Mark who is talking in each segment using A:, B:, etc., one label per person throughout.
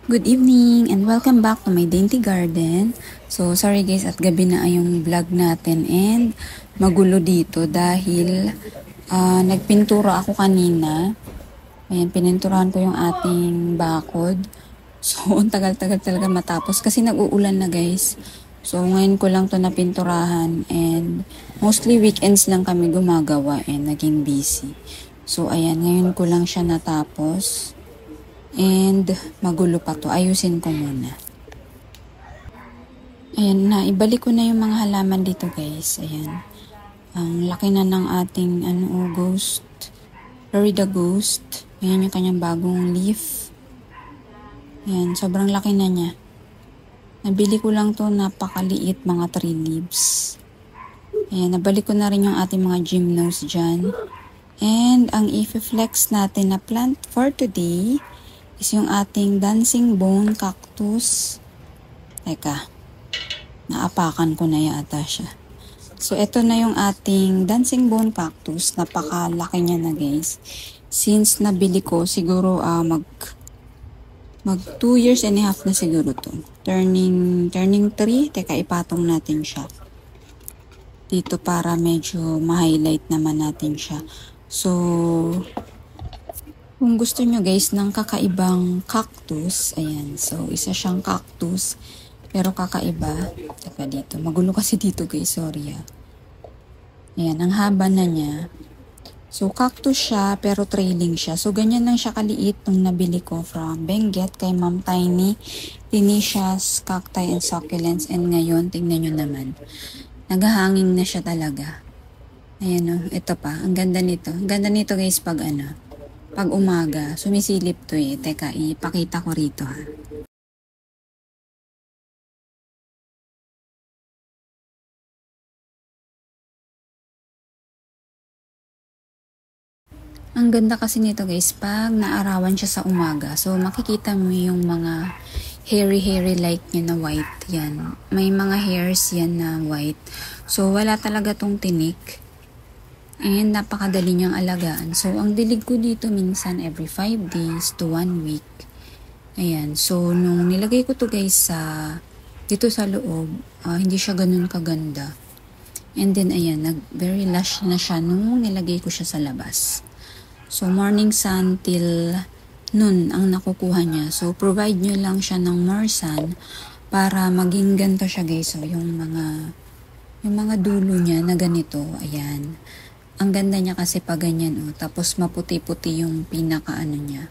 A: Good evening and welcome back to my dainty garden. So sorry guys at gabi na yung vlog natin and magulo dito dahil nagpintura ako kanina. Ayan, pininturahan ko yung ating bakod. So ang tagal-tagal talaga matapos kasi nag-uulan na guys. So ngayon ko lang to napinturahan and mostly weekends lang kami gumagawa and naging busy. So ayan, ngayon ko lang siya natapos. And magulo pa to. Ayusin ko muna. Ayan na. Ibalik ko na yung mga halaman dito guys. Ayan. Ang laki na ng ating ghost. Florida ghost. Ayan yung kanyang bagong leaf. Ayan. Sobrang laki na niya. Nabili ko lang to napakaliit mga 3 leaves. Ayan. Nabalik ko na rin yung ating mga gymnos dyan. And ang i-flex natin na plant for today is yung ating dancing bone cactus. Teka, naapakan ko na yata siya. So, ito na yung ating dancing bone cactus. Napakalaki niya na guys. Since nabili ko, siguro mag 2 years and a half na siguro to. Turning 3. Teka, ipatong natin siya. Dito para medyo ma-highlight naman natin siya. So, kung gusto nyo guys ng kakaibang cactus, ayan. So, isa siyang cactus, pero kakaiba. Teka dito. Magulo kasi dito guys. Sorry ah. Ayan, ang haba na niya. So, cactus siya, pero trailing siya. So, ganyan lang siya kaliit nung nabili ko from Benguet kay Ma'am Tiny. Dioecious Cacti and Succulents. And ngayon, tingnan nyo naman. Naghahanging na siya talaga. Ayan o. Ito pa. Ang ganda nito. Ang ganda nito guys pag pag umaga, sumisilip to eh. Teka, ipakita ko rito ha. Ang ganda kasi nito guys, pag naarawan siya sa umaga. So, makikita mo yung mga hairy like niya na white. Yan. May mga hairs yan na white. So, wala talaga tong tinik. And napakadali niyang alagaan. So, ang dilig ko dito minsan every 5 days to 1 week. Ayan. So, nung nilagay ko to guys dito sa loob, hindi siya ganun kaganda. And then, ayan, very lush na siya nung nilagay ko siya sa labas. So, morning sun till noon ang nakukuha niya. So, provide nyo lang siya ng more sun para maging ganito siya guys. So, yung mga dulo niya na ganito, ayan. Ang ganda niya kasi pag ganyan oh. Tapos maputi-puti yung pinakadulo.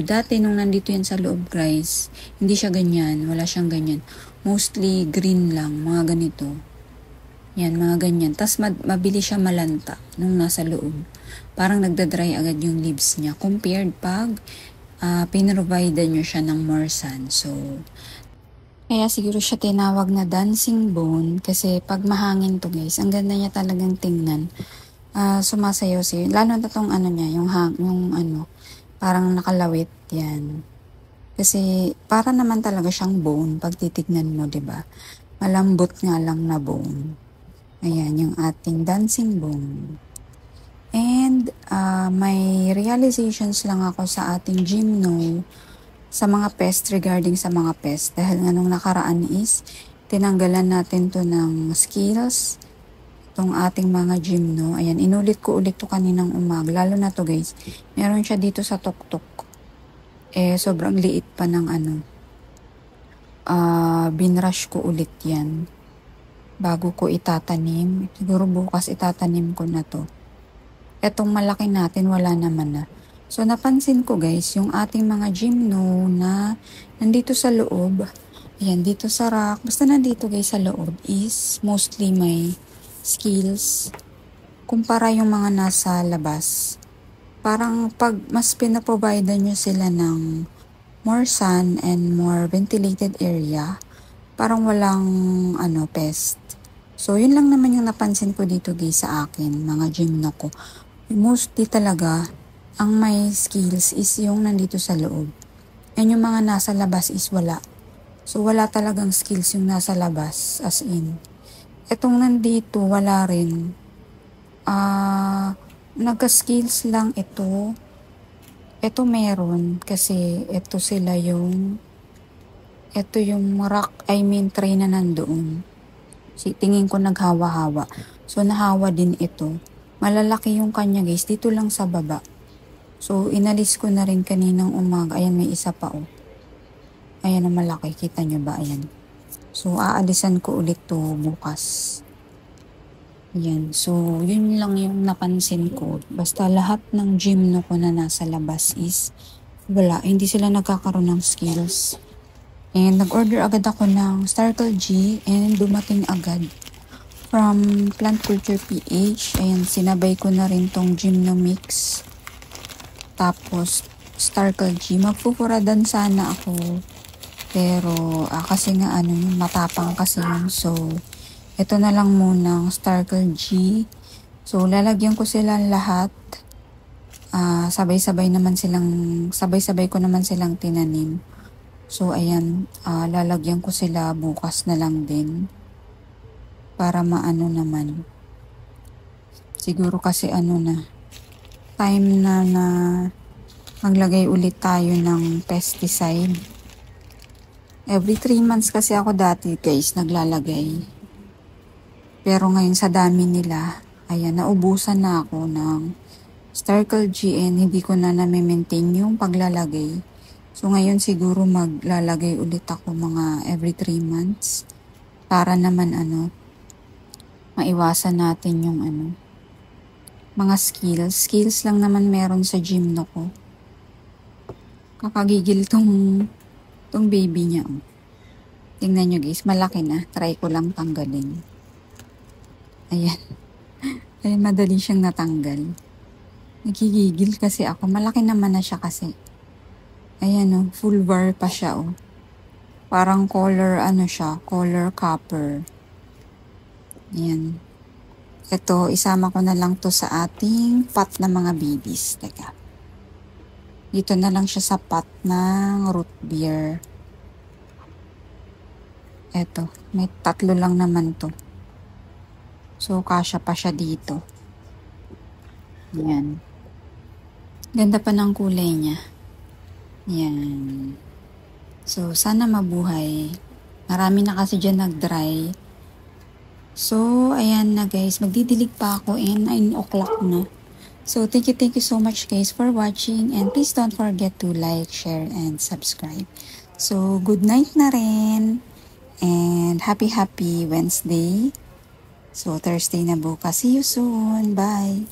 A: Dati nung nandito yan sa loob guys, hindi siya ganyan, wala siyang ganyan. Mostly green lang, mga ganito. Yan, mga ganyan. Tapos mabili siya malanta nung nasa loob. Parang nagda-dry agad yung leaves niya. Compared pag pinrovide nyo siya ng more sun. So, kaya siguro siya tinawag na dancing bone kasi pag mahangin to guys, ang ganda niya talagang tingnan. Sumasayaw siya. Lalo na tong niya, yung parang nakalawit yan. Kasi para naman talaga siyang bone pag titignan mo, 'di ba? Malambot nga lang na bone. Ayan, yung ating dancing bone. And may realizations lang ako sa ating gymno sa mga pest regarding sa mga pest. Dahil nga nung nakaraan is tinanggalan natin to ng skills. Itong ating mga gymno. Ayan, inulit ko ulit to kaninang umaga. Lalo na to guys. Meron siya dito sa tuktok. Sobrang liit pa ng binrush ko ulit yan. Bago ko itatanim. Siguro bukas itatanim ko na to. Etong malaki natin, wala naman na. So, napansin ko guys, yung ating mga gymno na nandito sa loob, ayan, dito sa rack, basta nandito guys sa loob is mostly may skills. Kumpara yung mga nasa labas. Parang pag mas pinaprovide nyo sila ng more sun and more ventilated area, parang walang pest. So, yun lang naman yung napansin ko dito guys sa akin, mga gymno ko. Mostly talaga, ang may skills is yung nandito sa loob. And yung mga nasa labas is wala. So, wala talagang skills yung nasa labas, as in. Etong nandito, wala rin. Nagka-skills lang ito. Ito meron kasi ito yung tray na nandoon. Tingin ko naghawa-hawa. So, nahawa din ito. Malalaki yung kanya guys. Dito lang sa baba. So, inalis ko na rin kaninang umaga. Ayan, may isa pa oh. Ayan ang malaki. Kita nyo ba? Ayan. So, aalisan ko ulit to bukas. Ayan. So, yun lang yung napansin ko. Basta lahat ng gym ko na nasa labas is wala. Hindi sila nagkakaroon ng skills. And nag-order agad ako ng Startle G and dumating agad from Plant Culture PH. Ayan, sinabay ko na rin tong Gymnomix. Tapos, Startle G. Magpupuradan sana ako. Pero, kasi nga matapang kasi yun. So, ito na lang munang Startle G. So, lalagyan ko sila lahat. Sabay-sabay ko naman silang tinanim. So, ayan, lalagyan ko sila bukas na lang din. Para maano naman. Siguro kasi time na maglagay ulit tayo ng pesticide. Every 3 months kasi ako dati guys, naglalagay. Pero ngayon sa dami nila, ayan, naubusan na ako ng Startle GN, hindi ko na na-maintain yung paglalagay. So, ngayon siguro maglalagay ulit ako mga every 3 months para naman maiwasan natin yung mga skills. Skills lang naman meron sa gym ko. Kakagigil tong baby niya. Oh. Tingnan nyo guys, malaki na. Try ko lang tanggalin. Ayan. Ay, madali siyang natanggal. Nagigigil kasi ako. Malaki naman na siya kasi. Ayan oh, full bar pa siya oh. Parang color color copper. Ayan. Ito, isama ko na lang to sa ating pot na mga babies. Teka. Dito na lang siya sa pot ng root beer. Eto, may 3 lang naman to. So, kasya pa siya dito. Ayan. Ganda pa ng kulay niya. Yan. So, sana mabuhay. Marami na kasi dyan nag-dry. So, ayan na guys. Magdidilig pa ako and 9 o'clock na. So, thank you so much guys for watching. And please don't forget to like, share, and subscribe. So, good night na rin. And happy Wednesday. So, Thursday na bukas. See you soon. Bye.